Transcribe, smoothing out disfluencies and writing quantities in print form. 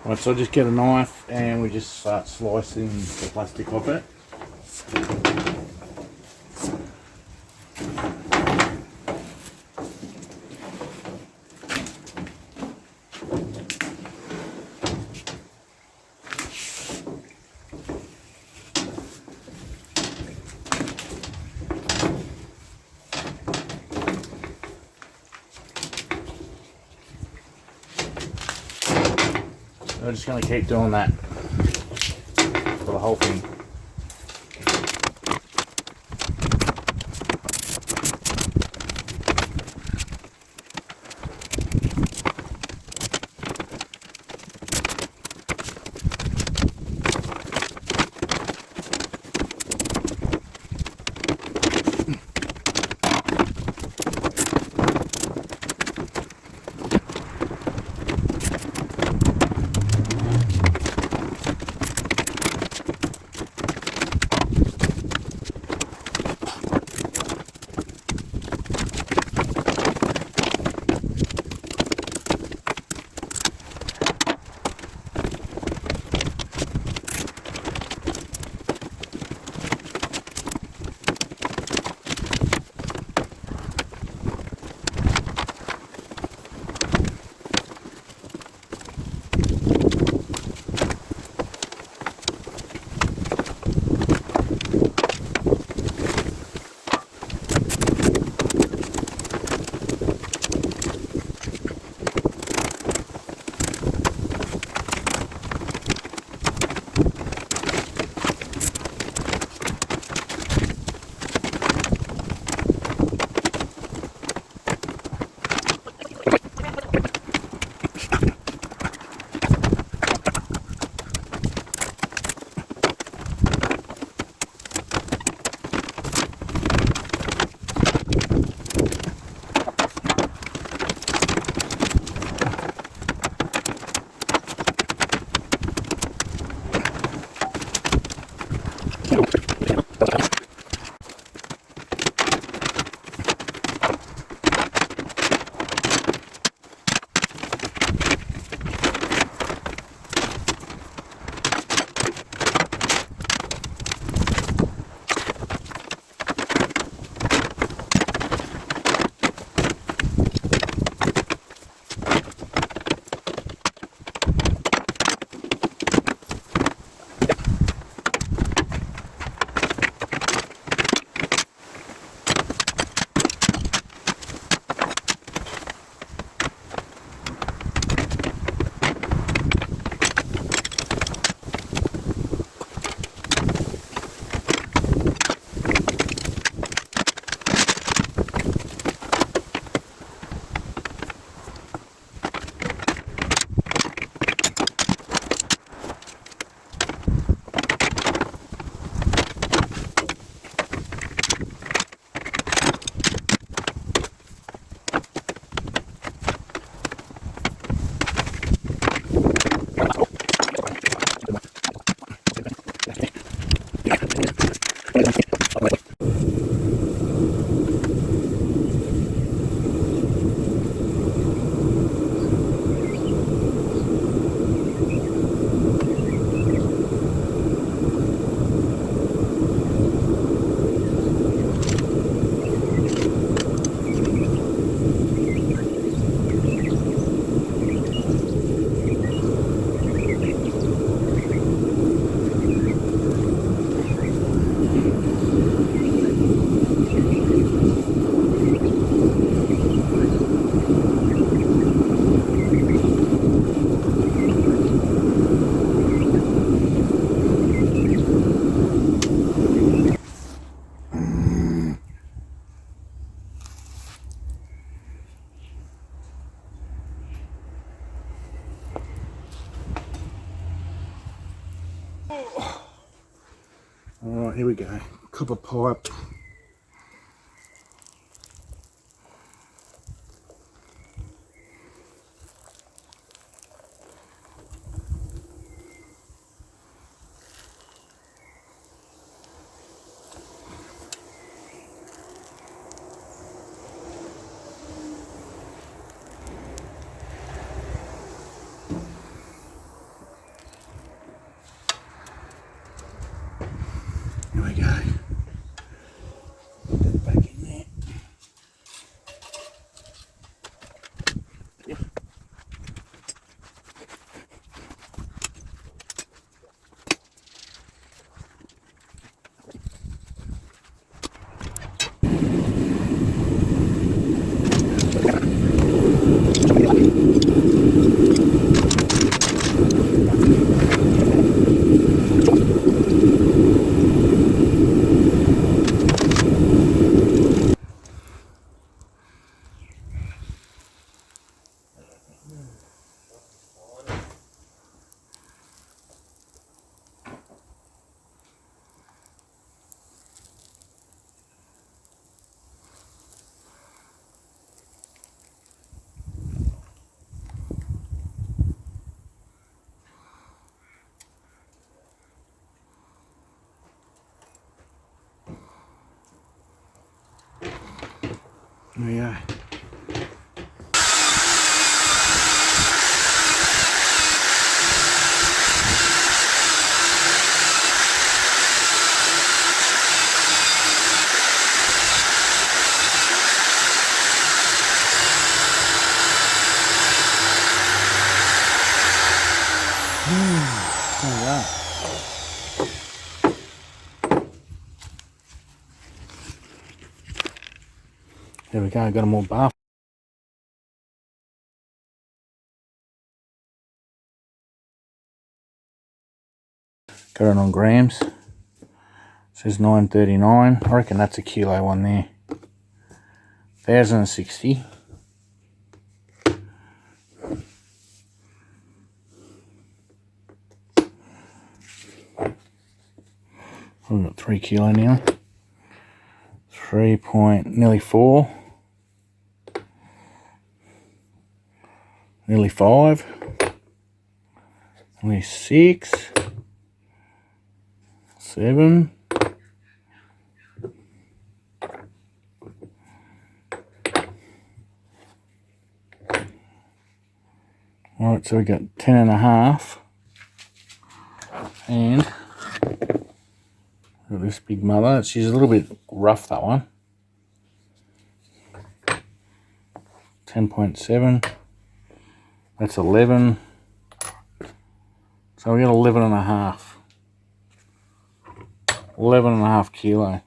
Right, so I just get a knife and we just start slicing the plastic off it. We're just going to keep doing that for the whole thing. Alright, here we go. Copper pipe. There we go. There we go, got them all buffed. Got it on grams. It says 939. I reckon that's a kilo one there. 1,060. We've got 3 kilo now. 3 point, nearly 4. Nearly 5. Nearly 6. 7. Alright, so we got 10.5. And got this big mother. She's a little bit rough, that one. 10.7. That's 11. So we got 11.5. 11.5 kilo.